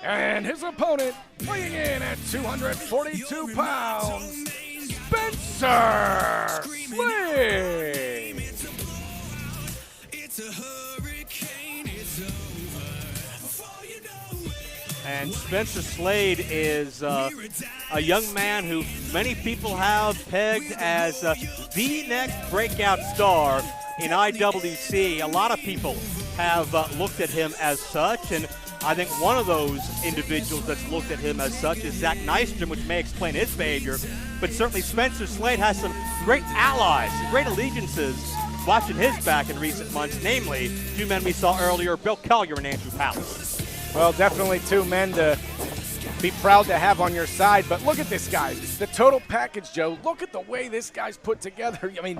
And his opponent, weighing in at 242 pounds, Spencer Slade. And Spencer Slade is a young man who many people have pegged as the next breakout star in IWC. A lot of people have looked at him as such, and I think one of those individuals that's looked at him as such is Zach Nystrom, which may explain his behavior. But certainly Spencer Slade has some great allies, great allegiances watching his back in recent months, namely two men we saw earlier, Bill Collier and Andrew Palace. Well, definitely two men to be proud to have on your side. But look at this guy, the total package, Joe. Look at the way this guy's put together. I mean,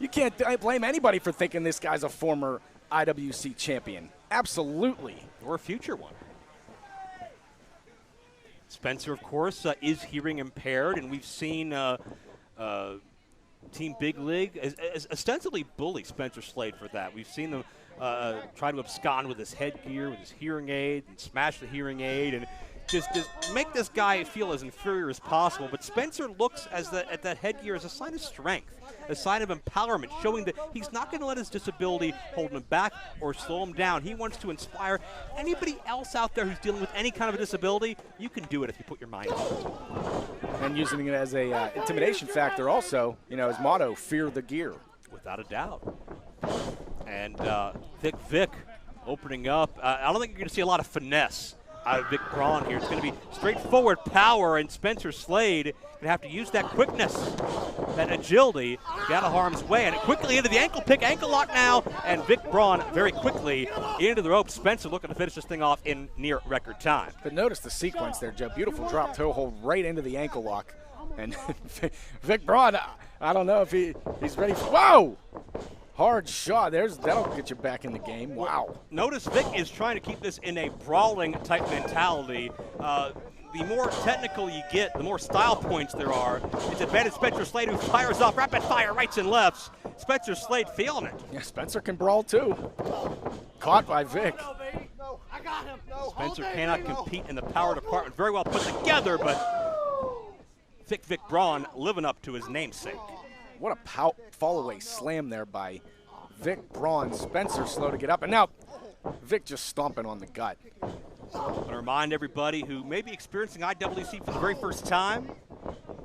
you can't blame anybody for thinking this guy's a former IWC champion. Absolutely. Or a future one. Spencer, of course, is hearing impaired, and we've seen Team Big League as ostensibly bully Spencer Slade for that. We've seen them try to abscond with his headgear, with his hearing aid, and smash the hearing aid, and just make this guy feel as inferior as possible. But Spencer looks at that headgear as a sign of strength, a sign of empowerment, showing that he's not going to let his disability hold him back or slow him down. He wants to inspire anybody else out there who's dealing with any kind of a disability. You can do it if you put your mind to it. And using it as a intimidation factor also, you know, his motto, fear the gear. Without a doubt. And Thicc Vic opening up. I don't think you're going to see a lot of finesse out of Vic Braun here. It's going to be straightforward power, and Spencer Slade going to have to use that quickness, that agility, get out of harm's way, and quickly into the ankle pick, ankle lock now, and Vic Braun very quickly into the rope. Spencer looking to finish this thing off in near record time. But notice the sequence there, Joe. Beautiful drop toe hold right into the ankle lock. And Vic Braun, I don't know if he's ready for, whoa! Hard shot. That'll get you back in the game. Wow. Notice Vic is trying to keep this in a brawling type mentality. The more technical you get, the more style points there are. It's advantage Spencer Slade, who fires off rapid fire rights and lefts. Spencer Slade feeling it. Yeah, Spencer can brawl too. Caught by Vic. Spencer cannot compete in the power department. Very well put together, but Thicc Vic Braun living up to his namesake. What a fall-away slam there by Vic Braun. Spencer slow to get up, and now Vic just stomping on the gut. I want to remind everybody who may be experiencing IWC for the very first time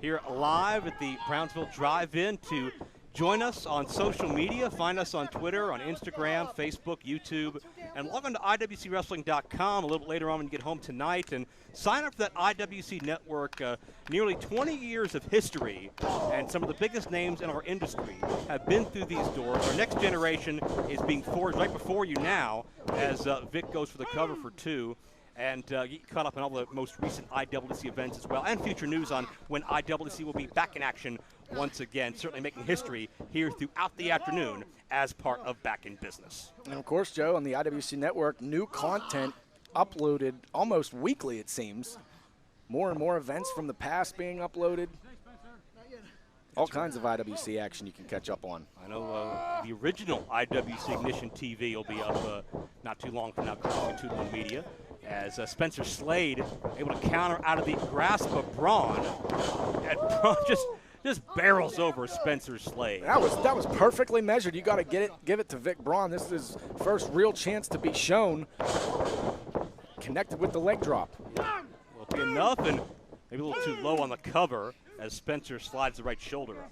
here live at the Brownsville Drive-In to join us on social media. Find us on Twitter, on Instagram, Facebook, YouTube, and log on to IWCWrestling.com a little later on when you get home tonight and sign up for that IWC network. Nearly 20 years of history, and some of the biggest names in our industry have been through these doors. Our next generation is being forged right before you now as Vic goes for the cover for two. And get caught up in all the most recent IWC events as well, and future news on when IWC will be back in action once again, certainly making history here throughout the afternoon as part of Back in Business. And of course, Joe, on the IWC Network, new content uploaded almost weekly, it seems. More and more events from the past being uploaded. All kinds of IWC action you can catch up on. I know the original IWC Ignition TV will be up not too long from now, courtesy of 2-1 Media, as Spencer Slade able to counter out of the grasp of Braun. And Braun just barrels over Spencer Slade. That was perfectly measured. You got to give it to Vic Braun. This is his first real chance to be shown. Connected with the leg drop. Will it be enough? And maybe a little too low on the cover as Spencer slides the right shoulder up.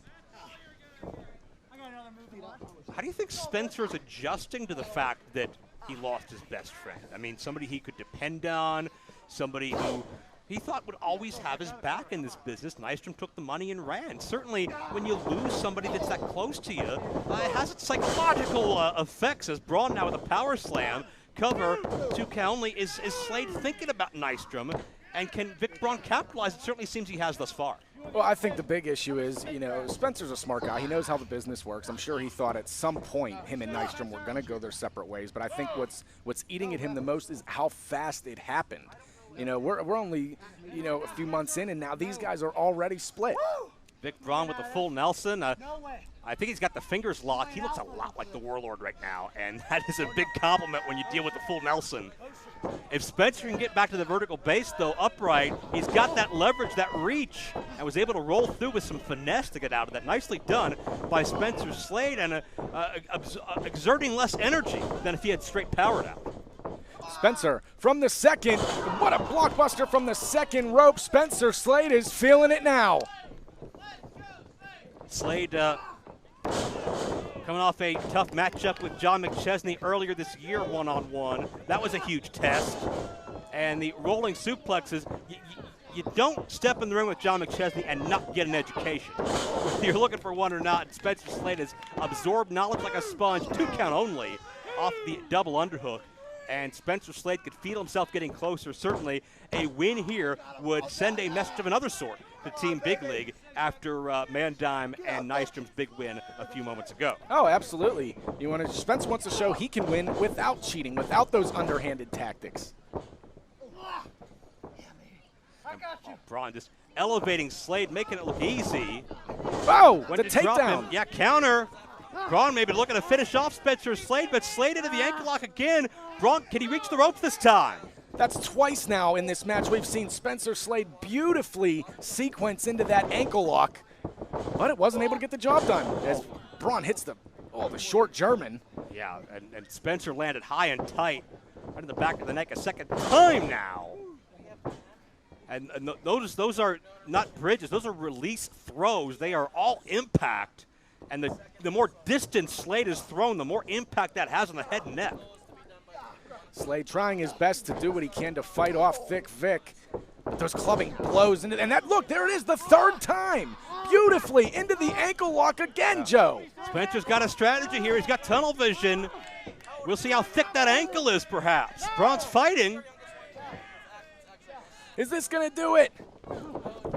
How do you think Spencer is adjusting to the fact that he lost his best friend? I mean, somebody he could depend on, somebody who he thought would always have his back in this business. Nystrom took the money and ran. Certainly, when you lose somebody that's that close to you, it has its psychological effects, as Braun now with a power slam. Cover, 2 count only. Is Slade thinking about Nystrom? And can Vic Braun capitalize? It certainly seems he has thus far. Well, I think the big issue is, you know, Spencer's a smart guy. He knows how the business works. I'm sure he thought at some point him and Nystrom were going to go their separate ways. But I think what's eating at him the most is how fast it happened. You know, we're only, you know, a few months in, and now these guys are already split. Vic Braun with the full Nelson. I think he's got the fingers locked. He looks a lot like the Warlord right now, and that is a big compliment when you deal with the full Nelson. If Spencer can get back to the vertical base, though, upright, he's got that leverage, that reach, and was able to roll through with some finesse to get out of that. Nicely done by Spencer Slade, and exerting less energy than if he had straight powered out. Spencer from the second. What a blockbuster from the second rope. Spencer Slade is feeling it now. Slade coming off a tough matchup with John McChesney earlier this year one-on-one. That was a huge test. And the rolling suplexes, you don't step in the ring with John McChesney and not get an education. Whether you're looking for one or not, Spencer Slade has absorbed knowledge like a sponge, 2 count only, off the double underhook. And Spencer Slade could feel himself getting closer. Certainly a win here would send a message of another sort to Team Big League after Mandime and Nystrom's big win a few moments ago. Oh, absolutely. Spence wants to show he can win without cheating, without those underhanded tactics. Braun just elevating Slade, making it look easy. Oh, when the takedown. Yeah, counter. Braun maybe looking to finish off Spencer Slade, but Slade into the ankle lock again. Braun, can he reach the ropes this time? That's twice now in this match we've seen Spencer Slade beautifully sequence into that ankle lock, but it wasn't able to get the job done as Braun hits the short German. Yeah, and Spencer landed high and tight right in the back of the neck a second time now. And those are not bridges, those are release throws. They are all impact. And the more distance Slade is thrown, the more impact that has on the head and neck. Slade trying his best to do what he can to fight off Thicc Vic. But those clubbing blows, and that, look, there it is, the third time. Beautifully into the ankle lock again, Joe. Spencer's got a strategy here. He's got tunnel vision. We'll see how thick that ankle is, perhaps. Braun's fighting. Is this going to do it?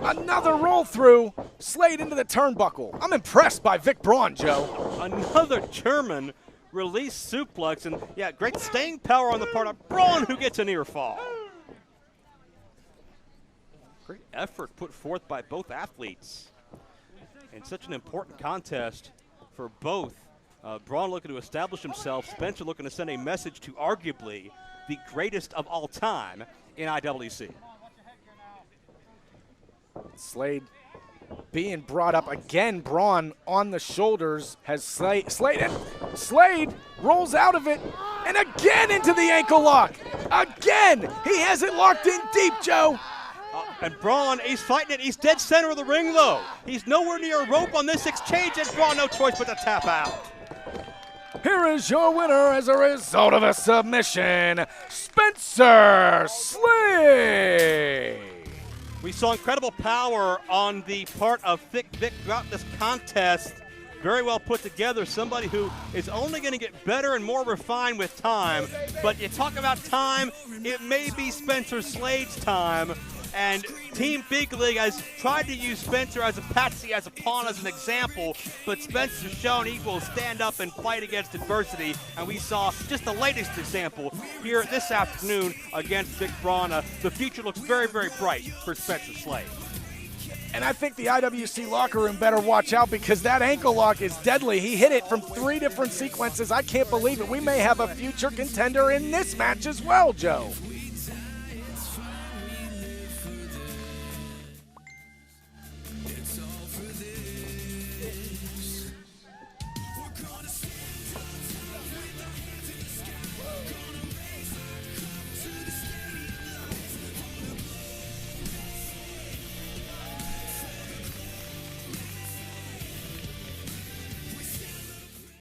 Another roll through. Slade into the turnbuckle. I'm impressed by Vic Braun, Joe. Another German release suplex, and yeah, great staying power on the part of Braun, who gets a near fall. Great effort put forth by both athletes in such an important contest for both. Braun looking to establish himself, Spencer looking to send a message to arguably the greatest of all time in IWC. Slade being brought up again. Braun on the shoulders has Slade rolls out of it and again into the ankle lock. Again, he has it locked in deep, Joe. And Braun, he's fighting it. He's dead center of the ring, though. He's nowhere near a rope on this exchange, and Braun no choice but to tap out. Here is your winner as a result of a submission, Spencer Slade. We saw incredible power on the part of Thicc Vic throughout this contest. Very well put together, somebody who is only going to get better and more refined with time. But you talk about time, it may be Spencer Slade's time. And Team Big League has tried to use Spencer as a patsy, as a pawn, as an example, but Spencer's shown he will stand up and fight against adversity, and we saw just the latest example here this afternoon against Vic Braun. The future looks very, very bright for Spencer Slade. And I think the IWC locker room better watch out because that ankle lock is deadly. He hit it from 3 different sequences. I can't believe it. We may have a future contender in this match as well, Joe.